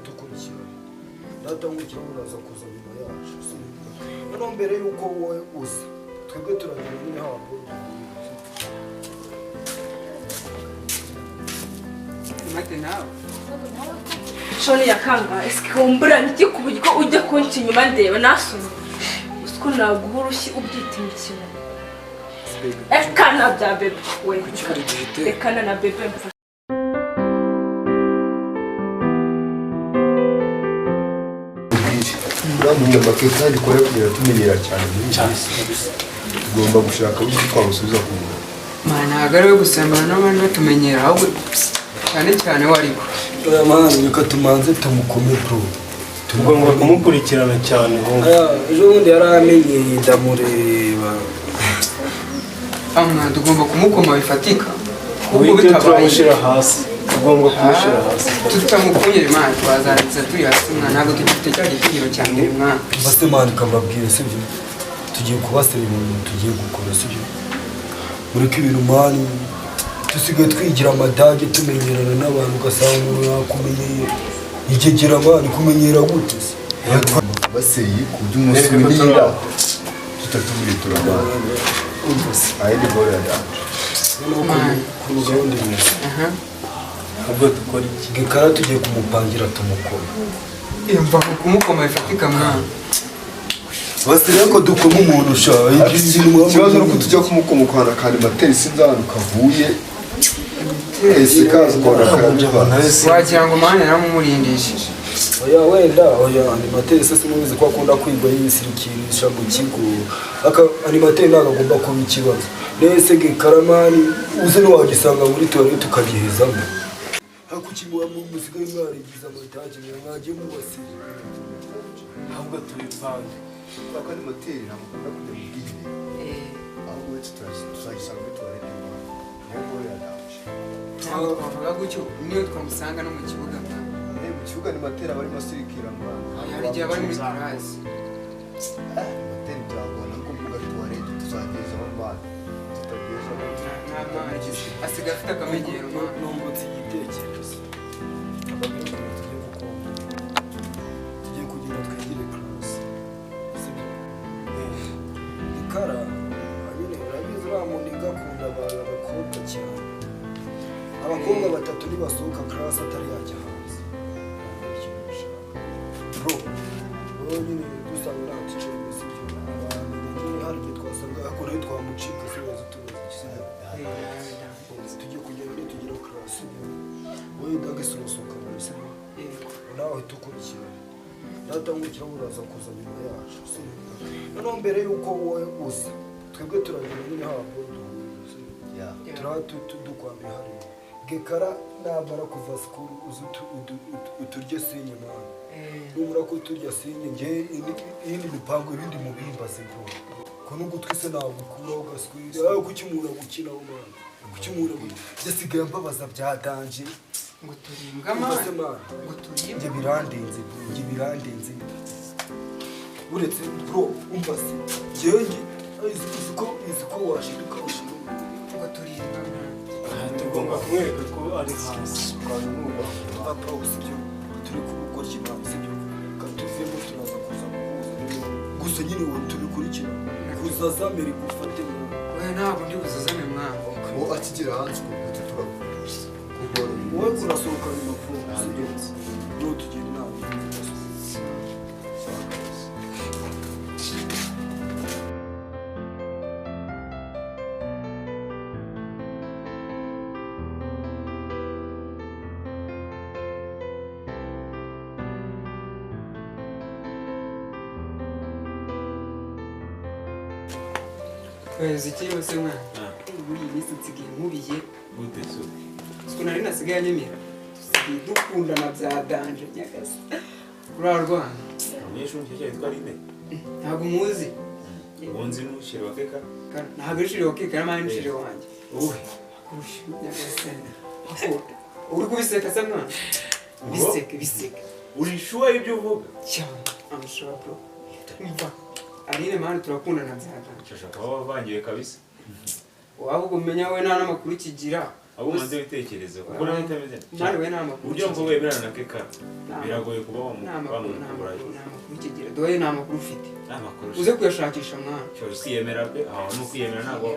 utukurikira data ngukira uraza kuza nyuma yacu no mbere yuko wowe uza twebwe turagira nyine habo mate nawe shoni yakanga esikumbura niki kubujiko ujya konti nyuma ndeba nasomye usko naguhura ushi ubyita imikino ekana bya bebe we ekana na bebe mfa Ndamuye makeka ndi kore kugira tumenyera cyane tugomba gushaka uko twamusubiza ku muntu mana hagare gusembana n'abandi batumenyera ahubwo cyane cyane wariko oya mwana reka tumanze tumukome bro tugomba kumukurikirana cyane ejo bundi yaramenye ndamureba amwa tugomba kumukoma bifatika ubwo bitabaye hasi tugomba kumushyira hasi tutamukunyira imana twazanditse turi hasi mwana ntabwo tugifite cya gitinyiro cya mbere mwana base mwana kababwire sibyo tugiye kubasera ibintu tugiye gukora sibyo mureke ibintu mani dusigaye twigira amadage tumenyerana n'abantu ugasanga umuntu yakumenyeye igegera mani kumenyera gute se baseye ku by'umunsi w'inira tutatuburitura abantu ayindi bora yacu ku gahunda imeze ubwo dukora iki gikara tugiye kumupangira tumukoma yumva kumukoma bifatika mwana basire ko dukoma umuntu sha ikibazo nuko tujya kumukomokana kandi materi sinzana kavuye ese kazi kwa nakanje wagira ngo mwana yaramumurindishije oya wenda oya animateri se simubizi ko akunda kwigwa yisirikirisha mu kigo animateri ntabwo agomba kuba ikibazo nese gikaramani uze ntiwagisanga muri tuwarete tukagihezamo hakukimuha mu musiga y'umwarigiza amataje mwagiye mubasire ahubwo tubipange kuko animateri ntabwo akunda kujya mu bwiherero ahubwo wese tuzagisanga muri tuwarete niyo bora yacu ntabwo twavuga gutyo niyo twamusanga no mu kibuga mwana mu kibuga animateri aba arimo asirikira hari igihe abari muri karasi animateri byagorana ko mvuga tuwarete tuzageza aho mbana tutageza ntabwo asigaye afite akamenyero mwana nungutse igitekerezo abagabo tugiye gukunda tugiye kugira twegire karasi ikara nyine urabizi uriya muntu igakunda abakobwa cyane abakobwa batatu nibasohoka karasi atari yajya hanze bro wowe nyine dusanga nta ticeri si byo abantu nyine hari igihe twasanga hakoreho twamucika se wese tubaza igisigaye tugiye kugera iyo tugira karasi wowe dagese urasohoka muri se nawe uhita ukurikira data ngukira uraza kuza nyuma yacu noneho mbere yuko wowe uza twebwe turagira nyine habo turaha tudukwamye hariya gekara namara kuva sikuru uzi uturye sinye mwana numara ko turya sinye nge iyindi mipango ibindi mubimbaze bro ko n'ugutwi se nagukuraho gaswira kuki umuntu agukinaho mwana kuki umuntu byasigaye mbabaza byadanje ngo turimbwa mwana ngo turimbwa nge birandenze bro nge birandenze uretse bro umbase ngewe izi ko washiduka ushira ngo turimbwa mwana tugomba kumwereka ko ari hasi kandi n'urwanda papa usibyo turi kubugoryi mwana usibyo katuvemo turaza kuza gusa nyine uwo tubikurikira kuza zamere gufate mwana we ntabwo ndi buzazane mwana uwo akigera hanze kuko turakugora wowe urasohoka nyuma bro usibyo bro tugira inama kwezi kiriho se mwana muri iyi minsi nsigaye nkubiye gute so siko nari nasigaye anyemera dusigaye dukundana bya danje nyagasa urarwana umunyeshuri nshyashya yitwa Rine ntabwo muzi wonzi n'ushire wakeka ntabwo ari shire wakeka n'amani n'ishire wanjye uwe kurusha nyagasa uri kubiseka se mwana biseke uri sure y'ibyo uvuga cyane amushaka bro umva Aline mani turakundana bya danje nshaka kuba wavangiwe kabisa waba umenya we nta n'amakuru kigira abo umaze gutekereza kuko nawe utameze nawe we nta makuru uburyo ngo wemerana na keka biragoye kuba wamukura ikigira doye nta makuru ufite nta makuru uze kuyashakisha mwana cyo siyemera pe aho no kwiyemera ntabwo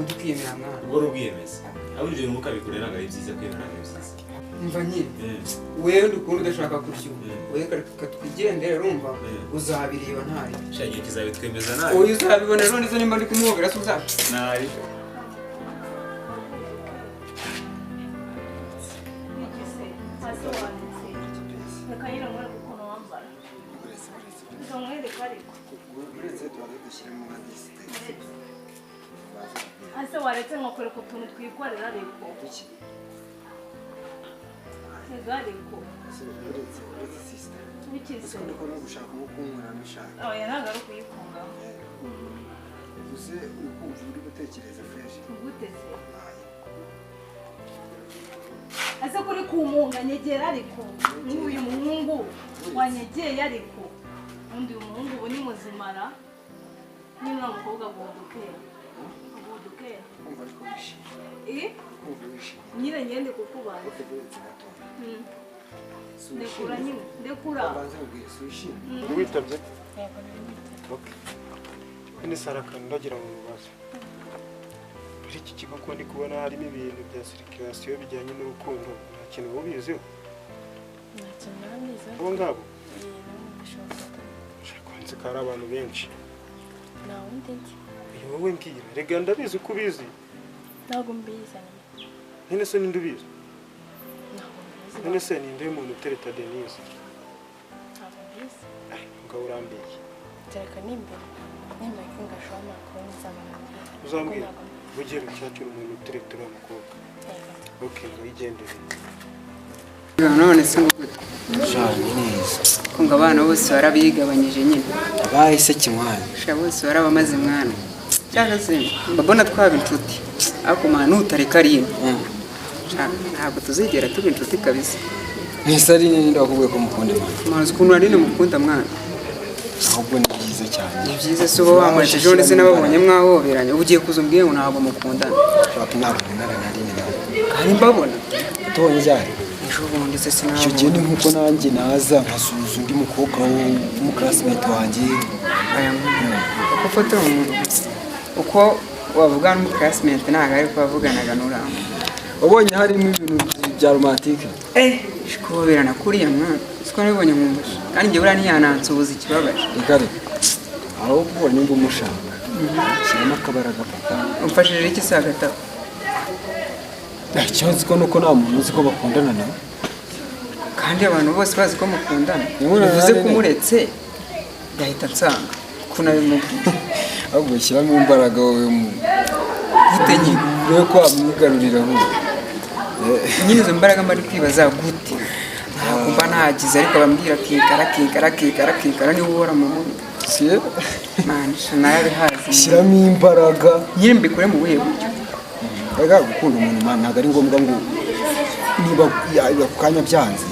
tukiyemera mwana ubwo rubwiyemeza abo ibyo nuko abikore ntabwo ari byiza kwemera ntabwo ari byiza umva nyine wewe ndukunda udashaka kubyumva wewe katwigendera urumva uzabireba ntari shagiye kizabitwemeza nawe oya uzabibona none zo nimba ndi kumuhobera se uzaca nari ase waretse nkakwereka utuntu twikorera ariko ariko Ese ndiko no gushaka umukunkura nishaka. oya ntabwo ari ukuyikunda Uze uri kumva uri gutekereza fresh. uguteze ase kuri kumunga nyegera ariko n'uyu muhungu wanyegeye ariko undi umuhungu ubu ni muzimara niba umukobwa agudukera Kumva ariko wishimye. Kumva wishimye. nyine ngende kukubaza ndekura nyine ndekura Banze ubwire wishimye. Witabye? Okay. Ni Saraka ndagira mu bibazo. Muri iki kigo ko ndi kubona harimo ibintu bya circulation bijyanye n'urukundo. Nta kintu ubiziho. Nta kintu namize. Abo ngabo. Shakonze kari abantu benshi. Nta wundi nzi. Wowe mbwira, rega ndabizi uko ubizi. Ntabwo mbizi. None se ninde ubizi? Ntabwo mbizi. None se ninde muntu utereta Denise? Ntabwo mbizi. Ngo urambiye. Tereka n'imbere. Nimba ngashoma kunzamana. Uzambwira. Bugero cyacyo umuntu utereta umukobwa. Okay, ngo yigendere. none se Shani neza. ngo abana bose barabigabanyije nyine Bahise kimwana. sha bose barabamaze mwana cyangwa se mbona twaba inshuti ariko mwana utareka rimwe ntabwo tuzigera tuba inshuti kabisa Nisari ninde wakubwiye ko mukunda mwana. mwana ukuntu ari ni mukunda mwana Ahubwo ni byiza cyane. ni byiza se uba wamurikije undi se nababonye mwahoberanye uba ugiye kuza umbwiye ngo ntabwo mukundana Shaka ntabwo nari nawe. kandi mbabona Tubonye cyane. ejo bundi se Icyo gihe ni nkuko nanjye naza nkasubiza undi mukobwa w'umuklasimate wanjye. aya uko foto uko wavuga n'umuklasimate ntabwo ari ko wavuganaga n'uramba Wabonye harimo ibintu bya romantike. shikoberana kuriya mwana siko nabibonye nkumbushi kandi njye buriya ntiyanansuhuza ikibabaje Igare. Aho ubonye ngo umushaka. Kirimo akabaraga papa. umfashije iki se hagati aho Ikibazo ko nuko nta muntu uzi ko bakundana nawe. kandi abantu bose bazi ko mukundana Nimuna bivuze nane. ko umuretse gahita nsanga ko nabimubwiye Ahubwo shyiramo imbaraga wowe mu gute nyine rero ko wamwigarurira aho. nyine izo mbaraga mba ari kwibaza gute ntabwo mba nagize ariko bambwira kikara niba uhora mu mubi Sie manisha narabihazi shyiramo imbaraga. nyine mbikore mu buhe buryo Ega gukunda umuntu man ntabwo ari ngombwa ngo niba ku kanya byanze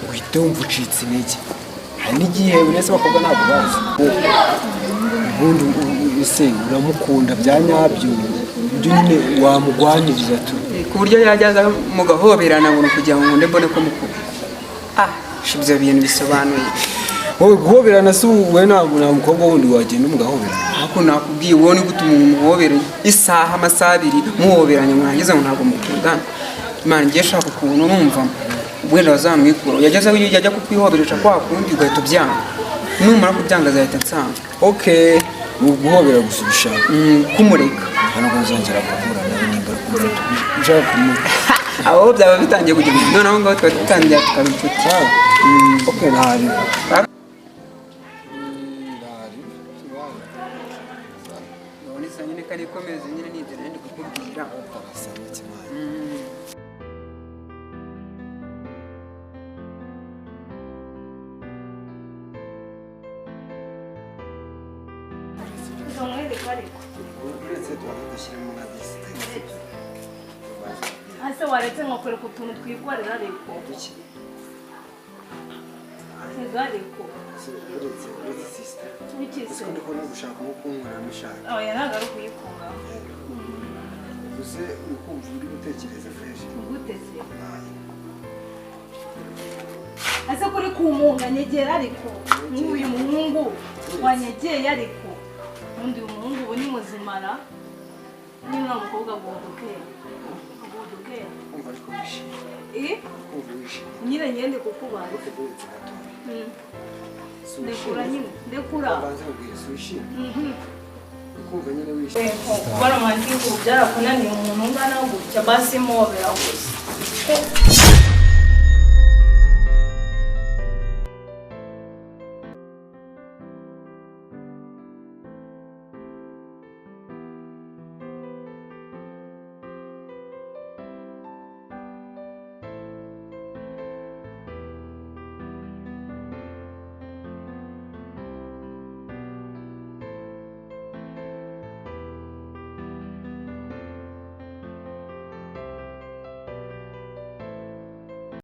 uhite wumva ucitse intege. Hari n'igihe buri wese bakobwa ntabwo bazi. Ubundi ese uramukunda bya nyabyo ibyo nyine wamugwanirira tu. ku buryo yajyaza mugahoberana ngo kugira ngo nkunde mbone ko mukunda ibyo bintu bisobanuye Wowe guhoberana si wowe ntabwo nta mukobwa wundi wagenda umugahoberana. ariko nakubwiye uwo ni gute umuntu muhoberanye isaha amasaha abiri muhoberanye mwarangiza ngo ntabwo mukundana imana ngiye shaka ukuntu numva wenda bazamwikura yageze aho yajya kukwihoberesha kwa kundi ugahita ubyanga numara kubyanga azahita nsanga Okay, ni uguhobera gusa ubishaka. kumureka Hano ngo nzongera guhura nawe nimba ushaka kumureka. aho byaba bitangiye kugira ngo noneho ngaho tuba dutangiye tukaba inshuti Okay, ntari. urabona isa nyine ko ari ikomeze nyine n'ibyo ndi kukubwira ase waretse nkakwereka utuntu twikorera ariko ariko Ese ndiko no gushaka umukunkura nishaka. oya ntabwo ari ukuyikunda byose uri kumva uri gutekereza fresh uguteze ese kuri kumunga nyegera ariko nk'uyu muhungu wanyegeye ariko undi umuhungu ubu ni muzimara niba umukobwa agudukera kumva ariko wishimye kumva wishimye nyine ngende kukubaza uteguretse gatoya ndekura nyine ndekura banze ubwire si wishimye kumva nyine wishimye kubona mwandiku byarakunaniye umuntu ungana gutya basi mubera gusa